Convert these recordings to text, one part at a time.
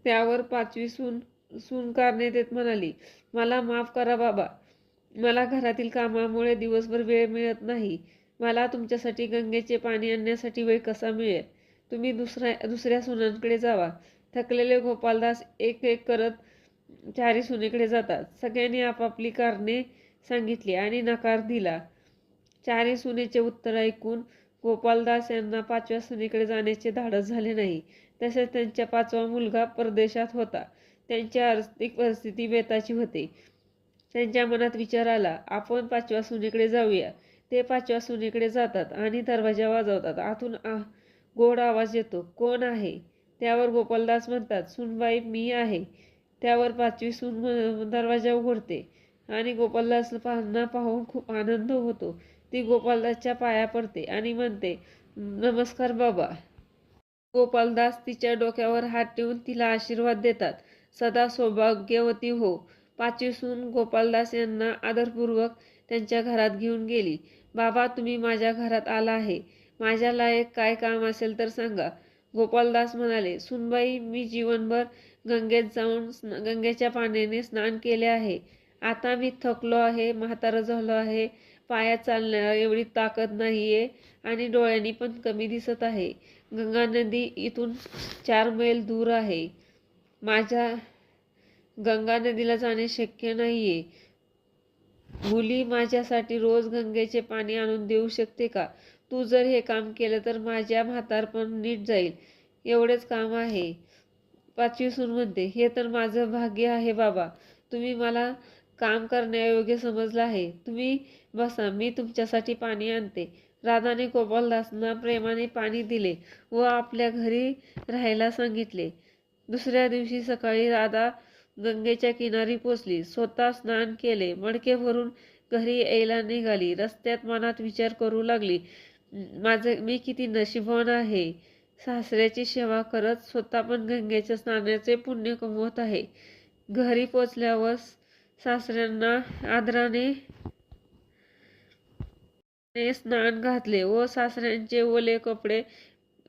त्यावर पाचवी सून सून कारणे देत म्हणाली, मला माफ करा बाबा. मला घरातील कामामुळे दिवसभर वेळ मिळत नाही. मला तुमच्यासाठी गंगेचे पाणी आणण्यासाठी वेळ कसा मिळेल? तुम्ही दुसऱ्या सुनांकडे जावा. थकलेले गोपालदास एक एक करत चारी सुनेकडे जातात. सगळ्यांनी आपापली कारणे सांगितली आणि नकार दिला. चारी सुनेचे उत्तर ऐकून गोपालदास यांना पाचव्या सुनेकडे जाण्याचे धाडस झाले नाही. तसेच त्यांचा पाचवा मुलगा परदेशात होता. त्यांची आर्थिक परिस्थिती बेताची होती. त्यांच्या मनात विचार आला, आपण पाचव्या सुनेकडे जाऊया. ते पाचव्या सुनेकडे जातात आणि दरवाजा वाजवतात. आतून गोड आवाज येतो, कोण आहे? त्यावर गोपालदास म्हणतात, सुनबाई मी आहे. त्यावर पाचवी सून दरवाजा उघडते आणि गोपालदासला पाहून खूप आनंद होतो. ती गोपालदासच्या पाया पडते आणि म्हणते, नमस्कार बाबा. गोपालदास तिच्या डोक्यावर हात ठेवून तिला आशीर्वाद देतात. सदा सौभाग्यवती हो. पाचवी सून गोपालदास यांना आदरपूर्वक त्यांच्या घरात घेऊन गेली. बाबा तुम्ही माझ्या घरात आला आहे. माझ्या लायक काय काम असेल तर सांगा. गोपालदास म्हणाले, सुनबाई मी जीवनभर गंगेत जाऊन गंगेच्या पाण्याने स्नान केले आहे. आता मी थकलो आहे, म्हातारं झालो आहे, पायात चालण्या एवढी ताकद नाहीये आणि डोळ्यांनी पण कमी दिसत आहे. गंगा नदी इथून 4 मैल दूर आहे. माझ्या गंगा नदीला जाणे शक्य नाहीये. मुली माझ्यासाठी रोज गंगेचे पाणी आणून देऊ शकते का? तू जर हे काम केलं तर माझ्या म्हातारपण नीट जाईल. एवढेच काम आहे. पाचवी सून म्हणते, हे तर माझं भाग्य आहे बाबा. तुम्ही मला काम करण्यायोग्य समजलं आहे. तुम्ही बसा, मी तुमच्यासाठी पाणी आणते. राधाने गोपालदासना प्रेमाने पाणी दिले व आपल्या घरी राहायला सांगितले. दुसऱ्या दिवशी सकाळी राधा गंगेच्या किनारी पोचली. स्वतः स्नान केले. मडके भरून घरी यायला निघाली. रस्त्यात मनात विचार करू लागली, मी किती नशीबवान आहे. सासऱ्याची सेवा करत स्वतः पण गंगेच्या स्नानाचे पुण्य कमवत आहे. घरी पोचल्यावर सासऱ्यांना आदराने स्नान घातले व सासऱ्यांचे ओले कपडे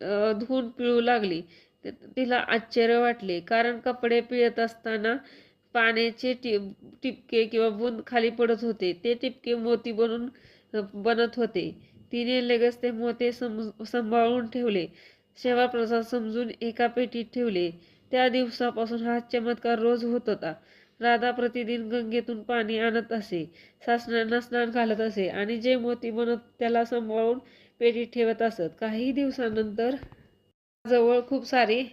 धुवून पिळू लागली. तिला आश्चर्य वाटले, कारण कपडे पिळत असताना पाण्याचे टिपके किंवा बूंद खाली पडत होते. ते टिपके मोती बनत होते. तिने लगेच ते मोती सांभाळून ठेवले. सेवा प्रसाद समजून एका पेटीत ठेवले. त्या दिवसापासून हा चमत्कार रोज होत होता. राधा प्रतिदिन गंगेतून पाणी आणत असे, सासऱ्यांना स्नान घालत असे आणि जे मोती बनत त्याला सांभाळून पेटीत ठेवत असत. काही दिवसानंतर जवळ खूप सारे